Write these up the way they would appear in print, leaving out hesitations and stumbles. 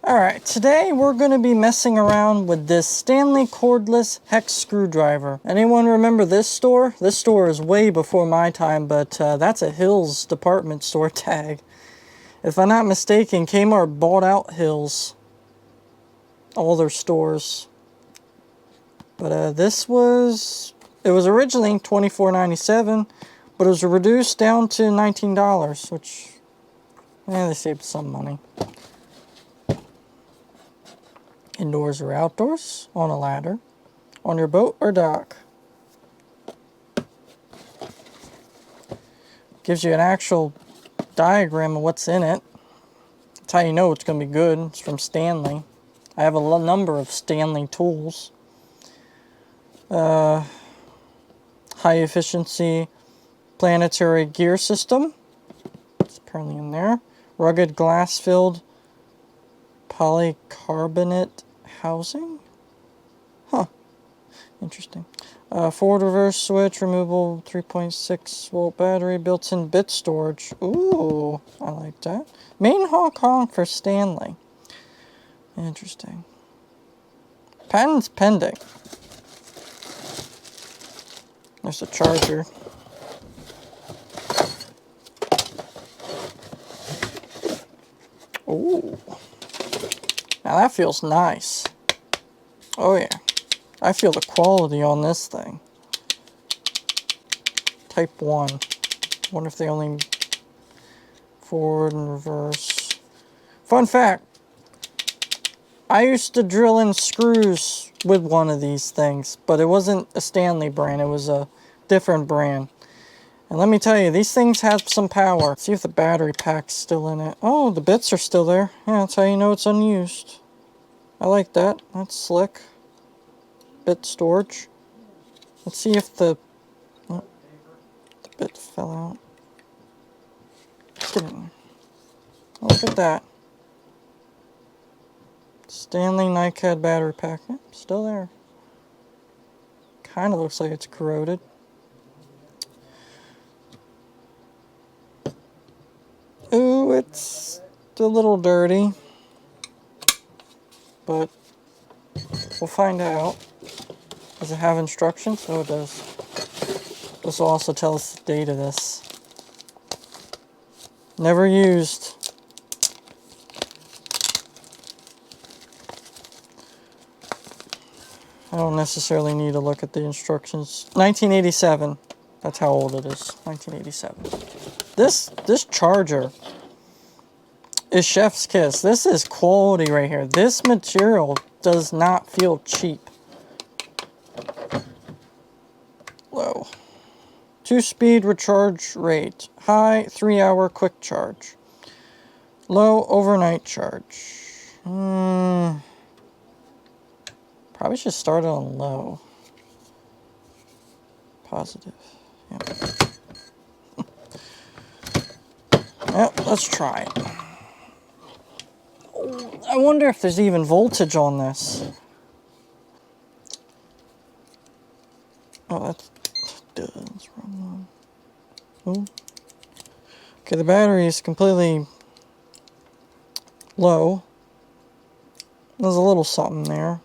Alright, today we're going to be messing around with this Stanley Cordless Hex Screwdriver. Anyone remember this store? This store is way before my time, but that's a Hills department store tag. If I'm not mistaken, Kmart bought out Hills. All their stores. But it was originally $24.97, but it was reduced down to $19, which, they saved some money. Indoors or outdoors, on a ladder, on your boat or dock. Gives you an actual diagram of what's in it. That's how you know it's going to be good. It's from Stanley. I have a number of Stanley tools. High efficiency planetary gear system. It's apparently in there. Rugged glass filled polycarbonate housing? Huh. Interesting. Forward reverse switch, removable 3.6 volt battery, built-in bit storage. Ooh, I like that. Made in Hong Kong for Stanley. Interesting. Patents pending. There's a charger. Ooh. Now that feels nice. Oh yeah. I feel the quality on this thing. Type 1. Wonder if they only forward and reverse. Fun fact. I used to drill in screws with one of these things, but it wasn't a Stanley brand, it was a different brand. And let me tell you, these things have some power. Let's see if the battery pack's still in it. Oh, the bits are still there. Yeah, that's how you know it's unused. I like that. That's slick. Bit storage. Let's see if the bit fell out. Get in there. Oh, look at that. Stanley NiCad battery pack. Yep, still there. Kind of looks like it's corroded. Ooh, it's a little dirty. But we'll find out. Does it have instructions? Oh, it does. This will also tell us the date of this. Never used. I don't necessarily need to look at the instructions. 1987. That's how old it is. 1987. This charger is chef's kiss. This is quality right here. This material does not feel cheap. Low. 2-speed recharge rate. High 3-hour quick charge. Low overnight charge. Probably should start it on low. Positive. Yep. Yep, let's try it. I wonder if there's even voltage on this. Oh, that's the wrong one. Ooh. Okay, the battery is completely low. There's a little something there.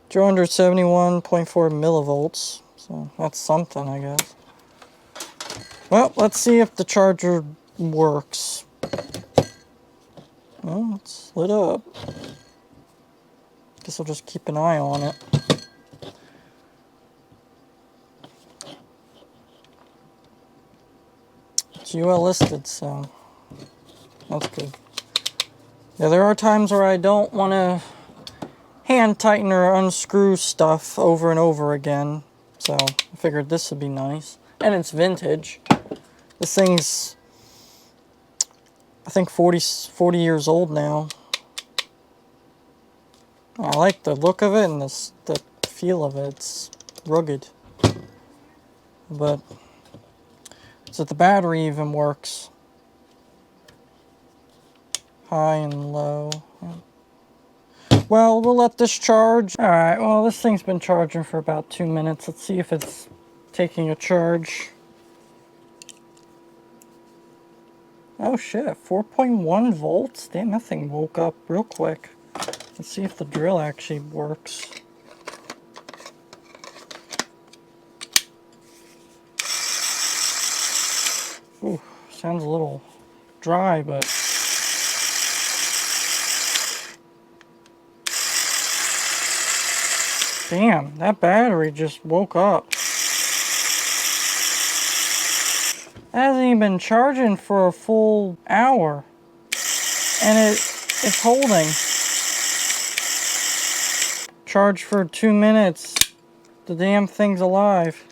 271.4 millivolts. So that's something, I guess. Well, let's see if the charger works. Well, it's lit up. Guess I'll just keep an eye on it. It's UL listed, so that's good. Yeah, there are times where I don't want to hand tighten or unscrew stuff over and over again, so I figured this would be nice. And it's vintage. This thing's, I think, 40 years old now. I like the look of it and the feel of it. It's rugged. But, so the battery even works. High and low. Yeah. Well, we'll let this charge. Alright, well, this thing's been charging for about 2 minutes. Let's see if it's taking a charge. Oh shit, 4.1 volts? Damn, that thing woke up real quick. Let's see if the drill actually works. Ooh, sounds a little dry, but... Damn, that battery just woke up. It hasn't even been charging for a full hour. And it's holding. Charged for 2 minutes. The damn thing's alive.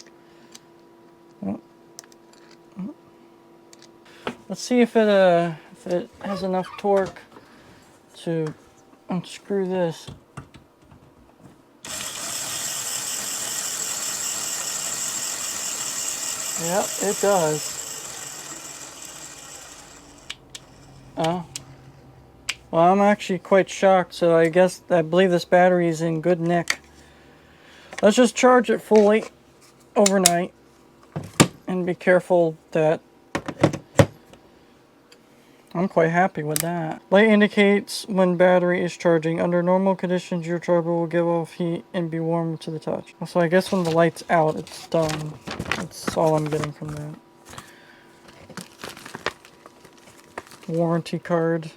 Let's see if it has enough torque to unscrew this. Yep, it does. Oh. Well, I'm actually quite shocked, so I believe this battery is in good nick. Let's just charge it fully overnight and be careful that... I'm quite happy with that. Light indicates when battery is charging. Under normal conditions, your charger will give off heat and be warm to the touch. So I guess when the light's out, it's done. That's all I'm getting from that. Warranty card.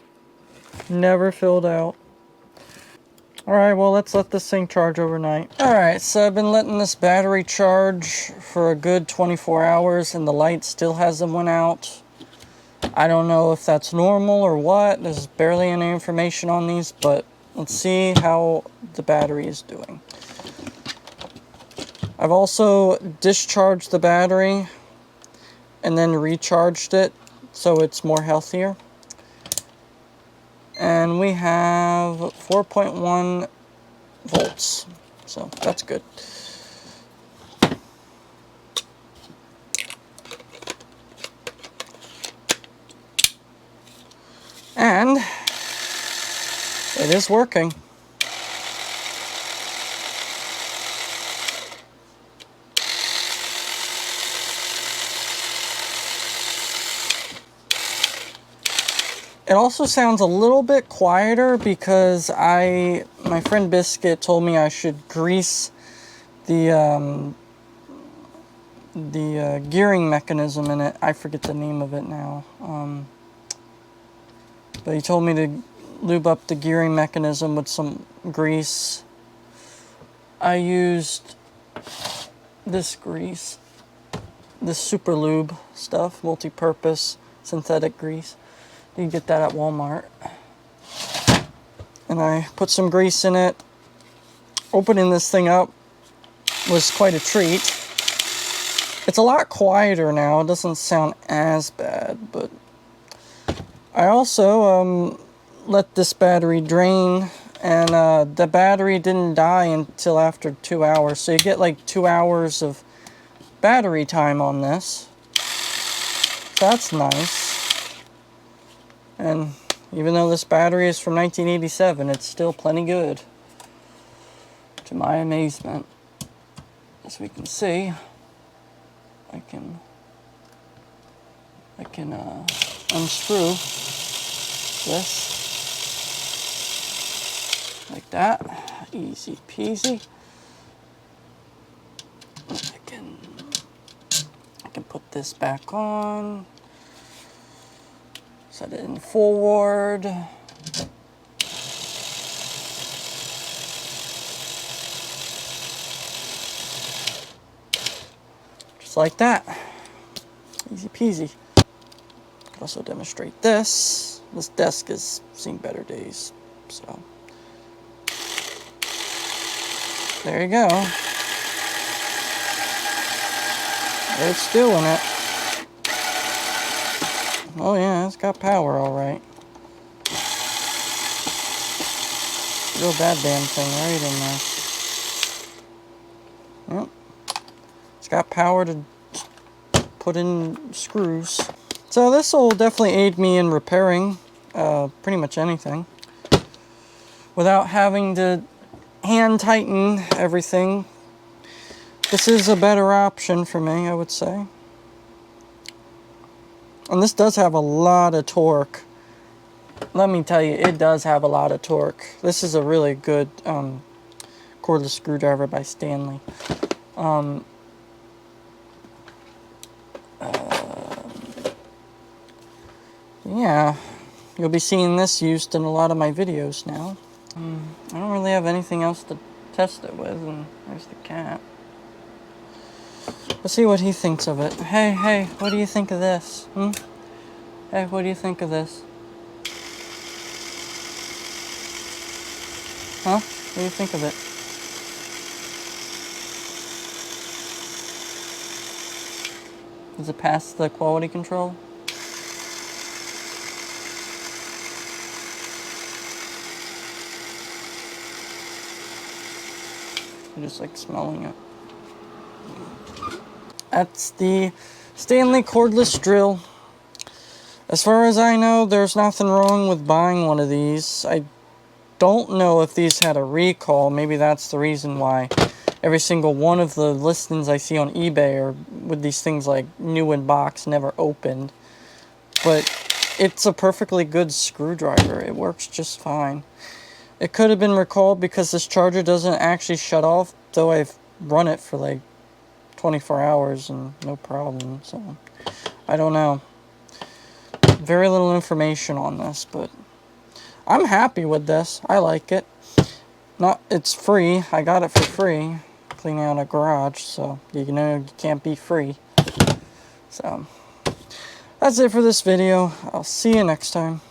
Never filled out. Alright, well, let's let this thing charge overnight. Alright, so I've been letting this battery charge for a good 24 hours and the light still hasn't went out. I don't know if that's normal or what. There's barely any information on these, but let's see how the battery is doing. I've also discharged the battery and then recharged it so it's more healthier. And we have 4.1 volts, so that's good. And it is working. It also sounds a little bit quieter because my friend Biscuit told me I should grease the gearing mechanism in it. I forget the name of it now. But he told me to lube up the gearing mechanism with some grease. I used this grease, this super lube stuff, multi-purpose synthetic grease. You can get that at Walmart. And I put some grease in it. Opening this thing up was quite a treat. It's a lot quieter now. It doesn't sound as bad, but I also let this battery drain, and the battery didn't die until after 2 hours. So you get like 2 hours of battery time on this. So that's nice. And even though this battery is from 1987, it's still plenty good, to my amazement. As we can see, I can unscrew this like that, easy peasy. I can put this back on. Set it in forward. Just like that. Easy peasy. Could also demonstrate this. This desk has seen better days, so. There you go. It's doing it. Oh yeah, it's got power all right. Real bad damn thing right in there. Yep. It's got power to put in screws. So this will definitely aid me in repairing pretty much anything without having to hand tighten everything. This is a better option for me, I would say. And this does have a lot of torque. Let me tell you, it does have a lot of torque. This is a really good cordless screwdriver by Stanley. Yeah, you'll be seeing this used in a lot of my videos now. I don't really have anything else to test it with, and there's the cat. Let's see what he thinks of it. Hey, what do you think of this? Hey, what do you think of this? Huh? What do you think of it? Does it pass the quality control? I just like smelling it. That's the Stanley Cordless Drill. As far as I know, there's nothing wrong with buying one of these. I don't know if these had a recall. Maybe that's the reason why every single one of the listings I see on eBay are with these things like new in box, never opened. But it's a perfectly good screwdriver. It works just fine. It could have been recalled because this charger doesn't actually shut off, though I've run it for like 24 hours and no problem, so I don't know. Very little information on this, but I'm happy with this. I like it. It's free. I got it for free cleaning out a garage, so you know you can't be free. So that's it for this video. I'll see you next time.